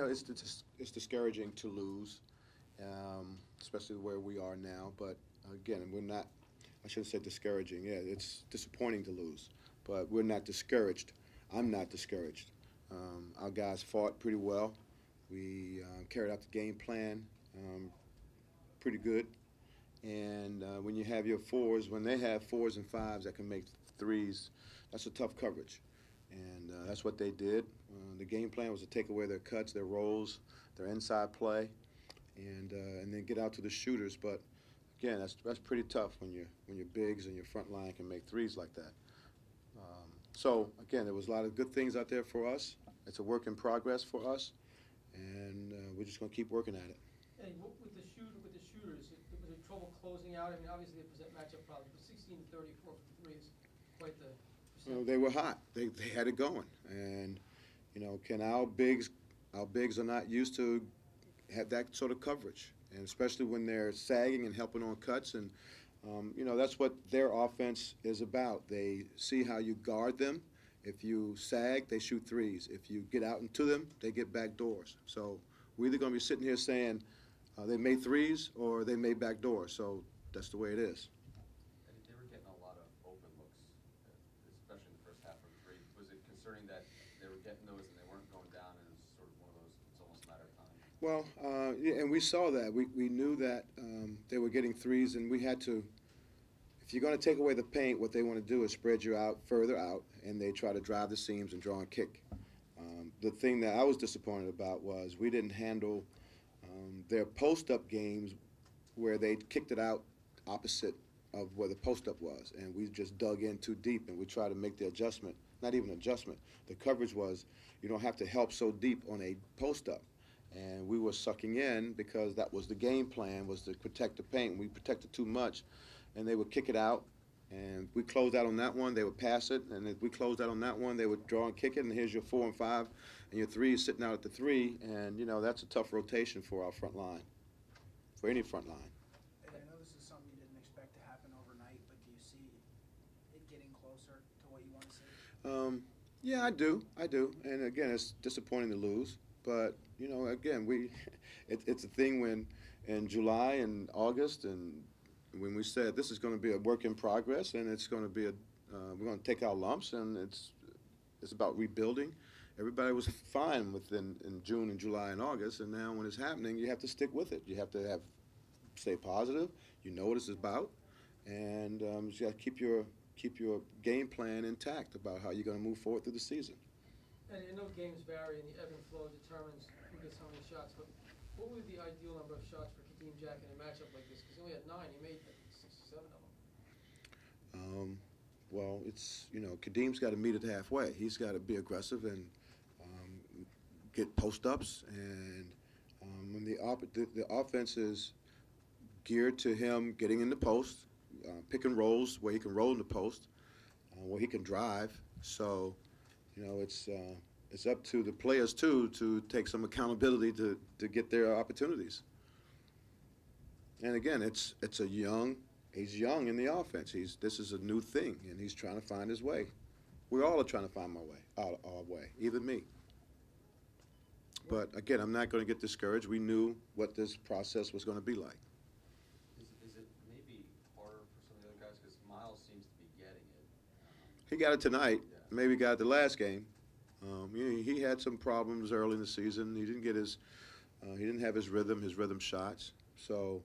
It's discouraging to lose, especially where we are now. But again, we're not. I shouldn't say discouraging. Yeah, it's disappointing to lose, but we're not discouraged. I'm not discouraged. Our guys fought pretty well. We carried out the game plan pretty good. And when you have your fours, when they have fours and fives that can make threes, that's a tough coverage. And that's what they did. The game plan was to take away their cuts, their rolls, their inside play, and then get out to the shooters. But again, that's pretty tough when your bigs and your front line can make threes like that. So again, there was a lot of good things out there for us. It's a work in progress for us, and we're just going to keep working at it. Hey, with the shooters, was there trouble closing out? I mean, obviously they present matchup problems, but 16 to 34 from three is quite the percentage. They were hot. They had it going, and can our bigs are not used to have that sort of coverage, and especially when they're sagging and helping on cuts, and that's what their offense is about. They see how you guard them. If you sag, they shoot threes. If you get out into them, they get back doors. So we're either going to be sitting here saying they made threes or they made back doors. So that's the way it is. They were getting a lot of open looks, especially in the first half of the three. Was it concerning that they were getting those and they weren't going down, and it was sort of one of those, it's almost a matter of time? Well, yeah, and we saw that. We knew that they were getting threes, and we had to. If you're going to take away the paint, what they want to do is spread you out further out, and they try to drive the seams and draw and kick. The thing that I was disappointed about was we didn't handle their post-up games where they kicked it out opposite of where the post-up was, and we just dug in too deep, and we tried to make the adjustment, not even adjustment. The coverage was you don't have to help so deep on a post-up, and we were sucking in because that was the game plan, was to protect the paint. We protected too much, and they would kick it out, and we closed out on that one, they would pass it, and if we closed out on that one, they would draw and kick it, and here's your 4 and 5, and your 3 is sitting out at the 3, and that's a tough rotation for our front line, for any front line. I know this is something you didn't expect to happen overnight, but do you see it getting closer to what you want to see? Yeah, I do, and again, it's disappointing to lose, but again, it's a thing when in July and August and when we said this is going to be a work in progress, and it's going to be we're going to take our lumps, and it's about rebuilding. Everybody was fine in June and July and August, and now when it's happening, you have to stick with it. You have to stay positive. You know what it's about, and you got to keep your game plan intact about how you're going to move forward through the season. And I know games vary, and the ebb and flow determines who gets how many shots, but what would be the ideal number of shots for Kadeem Jack in a matchup like this? Because he only had 9, he made 6 or 7 of them. Well, it's Kadeem's got to meet it halfway. He's got to be aggressive and get post-ups, and when the offense is geared to him getting in the post, pick and rolls where he can roll in the post, where he can drive. So, it's up to the players too to take some accountability to get their opportunities. And again, he's young in the offense. This is a new thing, and he's trying to find his way. We all are trying to find our way, even me. But again, I'm not going to get discouraged. We knew what this process was going to be like. Is it maybe harder for some of the other guys? Because Miles seems to be getting it. He got it tonight. Yeah. Maybe got it the last game. He had some problems early in the season. He didn't have his rhythm shots. So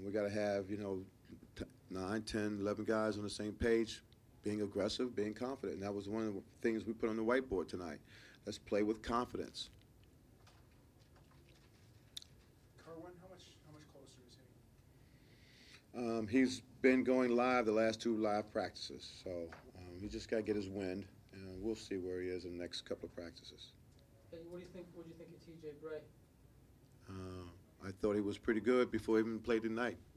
we got to have 9, 10, 11 guys on the same page, being aggressive, being confident. And that was one of the things we put on the whiteboard tonight. Let's play with confidence. Kerwin, how much closer is he? He's been going live the last 2 live practices, so he just got to get his wind, and we'll see where he is in the next couple of practices. Hey, what do you think of T.J. Bray? I thought he was pretty good before he even played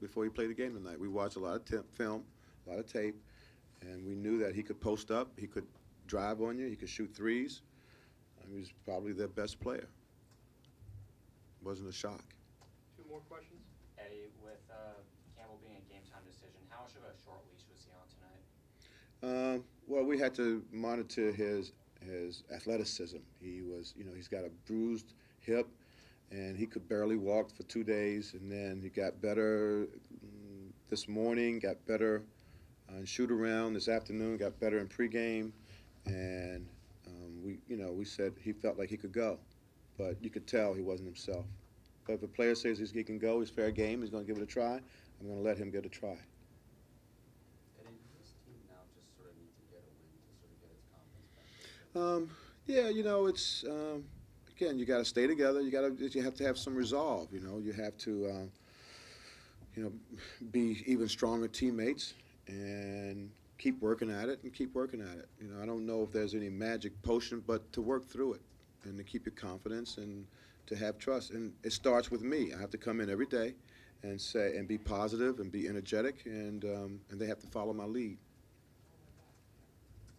before he played the game tonight. We watched a lot of film, a lot of tape, and we knew that he could post up, he could drive on you, he could shoot threes. He was probably their best player. Wasn't a shock. 2 more questions? Eddie, with Campbell being a game-time decision, how much of a short leash was he on tonight? Well, we had to monitor his athleticism. He was, he's got a bruised hip, and he could barely walk for 2 days, and then he got better this morning, got better in shoot-around this afternoon, got better in pregame, and we said he felt like he could go, but you could tell he wasn't himself. But if a player says he can go, he's fair game, he's going to give it a try, I'm going to let him get a try. And this team now just sort of need to get a win to sort of get its confidence back. Yeah, it's again, you got to stay together. You have to have some resolve. You have to be even stronger teammates and keep working at it and keep working at it. I don't know if there's any magic potion, but to work through it and to keep your confidence and to have trust. And it starts with me. I have to come in every day and be positive and be energetic, and they have to follow my lead.